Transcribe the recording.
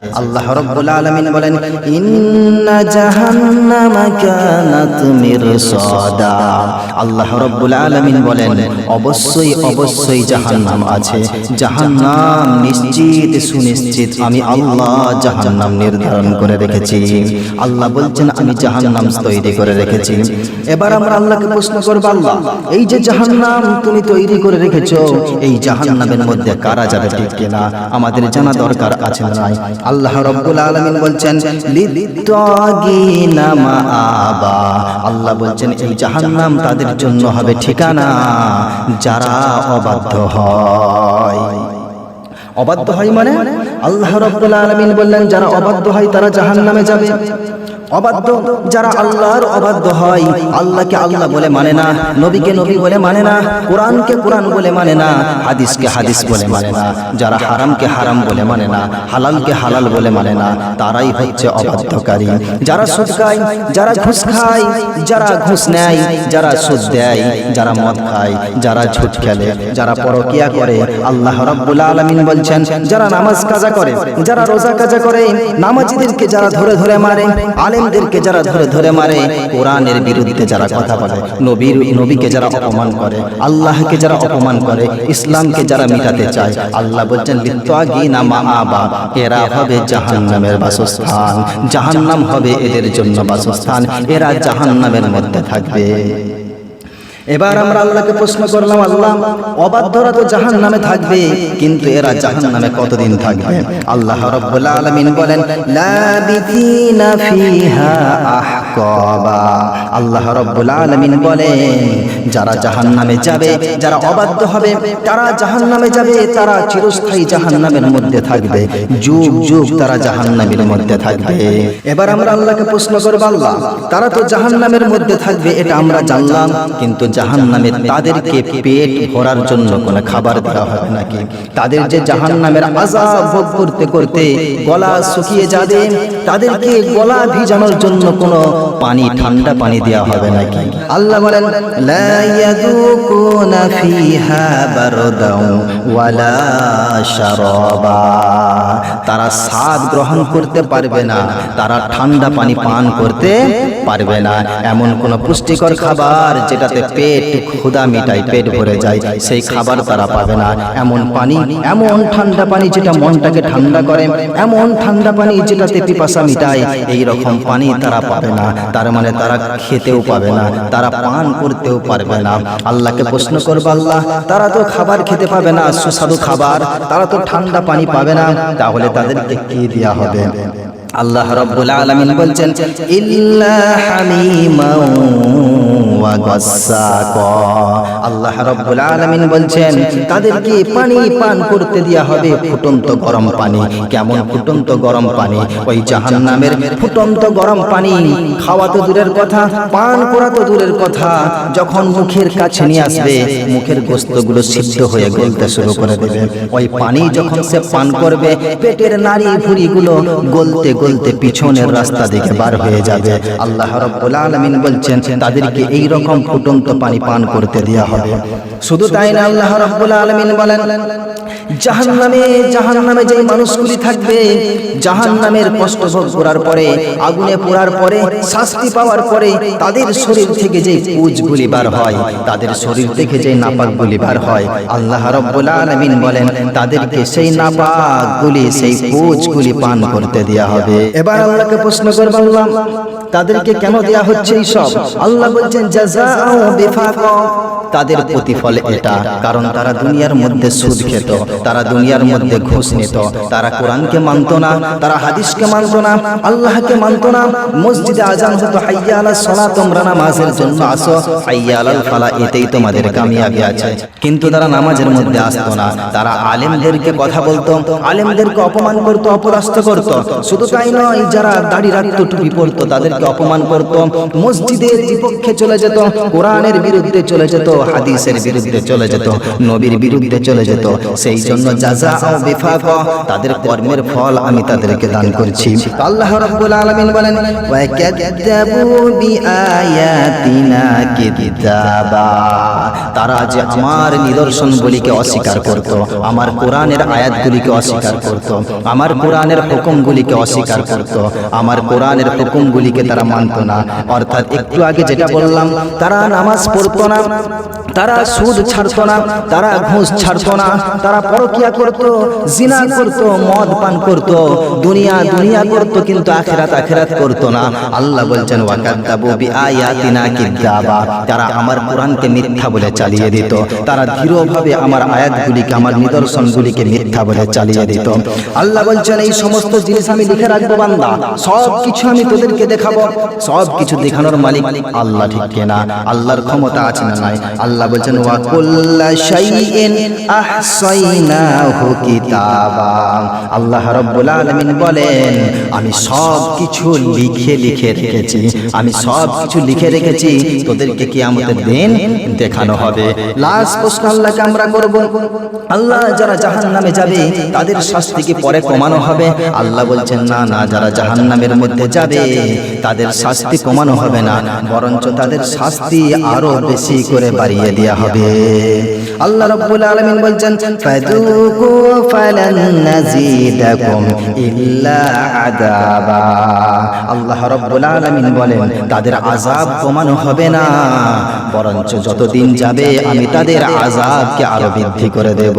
আল্লাহ রাব্বুল আলামিন বলেন ইন্না জাহান্নামা কানাত মিরসাদা। আল্লাহ রাব্বুল আলামিন বলেন অবশ্যই জাহান্নাম আছে, জাহান্নাম নিশ্চিত সুনিশ্চিত আমি আল্লাহ জাহান্নাম নির্ধারণ করে রেখেছি। আল্লাহ বলছেন আমি জাহান্নাম তৈরি করে রেখেছি। এবার আমরা আল্লাহকে প্রশ্ন করব, আল্লাহ এই যে জাহান্নাম তুমি তৈরি করে রেখেছো, এই জাহান্নামের মধ্যে কারা যাবে ঠিক কিনা আমাদের জানা দরকার আছে না নাই? আল্লাহ রাব্বুল আলামিন বলছেন লিত্তাগিনা মাআবা। আল্লাহ বলছেন এই জাহান্নাম তাদের জন্য হবে ঠিকানা যারা অবাধ্য হয়। অবাধ্য হয় মানে আল্লাহ রাব্বুল আলামিন বললেন যারা অবাধ্য হয় তারা জাহান্নামে যাবে। অবাধ্য যারা আল্লাহর অবাধ্য হয়, আল্লাহকে আল্লাহ বলে মানে না, নবীকে নবী বলে মানে না, কোরআনকে কোরআন বলে মানে না, হাদিসকে হাদিস বলে মানে না, যারা হারামকে হারাম বলে মানে না, হালালকে হালাল বলে মানে না, তারাই হচ্ছে অবাধ্যকারী। যারা সুদ খায়, যারা ঘুষ খায়, যারা ঘুষ নেয়, যারা সুদ দেয়, যারা মদ খায়, যারা ঝুট খেলে, যারা পরকিয়া করে, আল্লাহ রাব্বুল আলামিন বলছেন যারা নামাজ কাজা করে, যারা রোজা কাজা করে, নামাজীদেরকে যারা ধরে ধরে মারে, আলেমদেরকে যারা ধরে ধরে মারে, কোরআনের বিরুদ্ধে যারা কথা বলে, নবীকে যারা অপমান করে, আল্লাহকে যারা অপমান করে, ইসলামকে যারা মিটাতে চায়, আল্লাহ বলছেন লিত্তাগিনা মাআবা, এরা হবে জাহান্নামের বাসস্থান, জাহান্নাম হবে এদের জন্য বাসস্থান, এরা জাহান্নামের মধ্যে থাকবে। এবার আমরা আল্লাহকে প্রশ্ন করলাম, আল্লাহ অবাধ্যরা তো জাহান্নামে থাকবে, কিন্তু এরা জাহান্নামে কতদিন থাকবে? আল্লাহ রাব্বুল আলামিন বলেন লাবিথিনা ফিহা আহকাবা। আল্লাহ রাব্বুল আলামিন বলেন যারা জাহান্নামে যাবে, যারা অবাধ্য হবে তারা জাহান্নামে যাবে, তারা চিরস্থায়ী জাহান্নামের মধ্যে থাকবে, যুগ যুগ তারা জাহান্নামের মধ্যে থাকবে। এবার আমরা আল্লাহকে প্রশ্ন করব, আল্লাহ তারা তো জাহান্নামের মধ্যে থাকবে এটা আমরা জানলাম, কিন্তু জাহান্নামে তাদেরকে পেট ভরার জন্য কোনো খাবার দেওয়া হবে নাকি? তাদের যে জাহান্নামের আযাব ভোগ করতে করতে গলা শুকিয়ে যাবে, তাদেরকে গলা ভিজানোর জন্য কোনো পানি, ঠান্ডা পানি দেওয়া হবে নাকি? আল্লাহ বলেন লা ইয়াযুকুনা ফিহা বারদাও ওয়ালা শারাবা। তারা স্বাদ গ্রহণ করতে পারবে না, তারা ঠান্ডা পানি পান করতে পারবে না। এমন কোন পুষ্টিকর খাবার যেটাতে পেট ক্ষুধা মিটায়, পেট ভরে যায়, সেই খাবার তারা পাবে না। এমন পানি, এমন ঠান্ডা পানি যেটা মনটাকে ঠান্ডা করে, এমন ঠান্ডা পানি যেটাতে পিপাসা মিটায়, এই রকম পানি তারা পাবে না। তার মানে তারা খেতেও পাবে না, তারা পান করতেও পারবে না। আল্লাহকে প্রশ্ন করব, আল্লাহ তারা তো খাবার খেতে পাবে না, সুস্বাদু খাবার, তারা তো ঠান্ডা পানি পাবে না, তাহলে তাদেরকে কি দেয়া হবে? আল্লাহ রাব্বুল আলামিন বলছেন ইল্লা হামিমান ওয়া গাসসাকা। আল্লাহ রাব্বুল আলামিন বলছেন তাদেরকে পানি পান করতে দেয়া হবে, ফুটন্ত গরম পানি। কেমন ফুটন্ত গরম পানি? ওই জাহান্নামের ফুটন্ত গরম পানি খাওয়া তো দূরের কথা, পান করা তো দূরের কথা, যখন মুখের কাছে নিয়ে আসবে মুখের গোশতগুলো সিদ্ধ হয়ে গলতে শুরু করে দেবে। ওই পানি যখন সে পান করবে পেটের নাড়ি ভুঁড়িগুলো গলতে গলতে পিছনের রাস্তা দিকে বার হয়ে যাবে। আল্লাহ রাব্বুল আলামিন বলছেন তাদেরকে এই রকম ফুটন্ত পানি পান করতে দেয়া হবে। শুধু তাই না, আল্লাহ রাব্বুল আলামিন বলেন জাহান্নামে যে মানুষগুলি থাকবে, জাহান্নামের কষ্ট ভোগ করার পরে, আগুনে পোড়ার পরে, শাস্তি পাওয়ার পরে তাদের শরীর থেকে যে পুঁজগুলি বার হয়, তাদের শরীর থেকে যে নাপাকগুলি বার হয়, আল্লাহ রাব্বুল আলামিন বলেন তাদেরকে সেই নাপাকগুলি, সেই পুঁজগুলি পান করতে দেয়া হবে। এবার আল্লাহকে প্রশ্ন করব, আল্লাহ তাদেরকে কেন দেয়া হচ্ছে এই সব? আল্লাহ বলছেন জাযাউ বিফাকা, তাদের প্রতিফল এটা, কারণ তারা দুনিয়ার মধ্যে সুদ খেত, তারা দুনিয়ার মধ্যে ঘুষ নিত, তারা কোরআনকে মানত না, তারা হাদিসকে মানত না, আল্লাহকে মানত না। মসজিদে আযান হতো হাইয়া আলাস সালাত, তোমরা নামাজের জন্য আসো, হাইয়া আলাল ফালাহ, এতেই তোমাদের কামিয়াবি আছে। কিন্তু তারা নামাজের মধ্যে আসতো না, তারা আলেমদেরকে কথা বলতো, আলেমদেরকে অপমান করতো, অপদস্থ করতো। শুধু তাই নয়, যারা দাড়ি রাখতো, টুপি পরতো, তাদেরকে অপমান করতো, মসজিদের বিপক্ষে চলে যেত, কোরআনের বিরুদ্ধে চলে যেত, হাদিসের বিরুদ্ধে চলে যেত, নবীর বিরুদ্ধে চলে যেত। সেই সেই জন্য জাযাউ বিফাকা, তাদের কর্মের ফল আমি তাদেরকে দান করছি। আল্লাহ রাব্বুল আলামিন বলেন ওয়া কাযযাবু বিআয়াতিনা কিযাবা, তারা যে আমার নিদর্শনগুলিকে অস্বীকার করত, আমার কোরআনের আয়াতগুলিকে অস্বীকার করত, আমার কোরআনের হুকুমগুলিকে অস্বীকার করত, আমার কোরআনের হুকুমগুলিকে তারা মানত না। অর্থাৎ একটু আগে যেটা বললাম, তারা নামাজ পড়তো না, তারা সুদ ছাড়তো না, তারা ঘুষ ছাড়তো না, তারা পরকিয়া করতো, জিনা করতো, মদ পান করতো, দুনিয়া দুনিয়া করতো, কিন্তু আখিরাত করতো না। আল্লাহ বলছেন ওয়া কাযযাবু বিআয়াতিনা কিযাবা, তারা আমার কোরআনকে মিথ্যা বলে চালিয়ে দিত, তারা দৃঢ়ভাবে আমার আয়াতগুলিকে, আমার নিদর্শনগুলিকে মিথ্যা বলে চালিয়ে দিত। আল্লাহ বলছেন এই সমস্ত জিনিস আমি লিখে রাখবো বান্দা, সব কিছু আমি তোদেরকে দেখাবো, সব কিছু দেখানোর মালিক আল্লাহ, ঠিক কিনা? আল্লাহর ক্ষমতা আছে না নাই? আল্লাহ বলছেন ওয়া কুল্লা শাইইন আহসাইনাহু কিতাবা, আল্লাহ রাব্বুল আলামিন বলেন আমি সব কিছু লিখে লিখে রেখেছি, আমি সব কিছু লিখে রেখেছি, তোদেরকে কিয়ামতের দিন দেখানো হবে। লাস্ট প্রশ্ন আল্লাহকে আমরা করব, আল্লাহ যারা জাহান্নামে যাবে তাদের শাস্তি কি পরে কমানো হবে? আল্লাহ বলছেন না না, যারা জাহান্নামের মধ্যে যাবে তাদের শাস্তি কমানো হবে না, বরঞ্চ তাদের শাস্তি আরো বেশি করে বাড়িয়ে দেয়া হবে। আল্লাহ রাব্বুল আলামিন বলছেন ফাযুকু ফালান নাযীদাকুম ইল্লা আযাবা, আল্লাহ রাব্বুল আলামিন বলেন তাদের আযাব কমানো হবে না, বরঞ্চ যতদিন যাবে আমি তাদের আযাবকে আরো বৃদ্ধি করে দেব।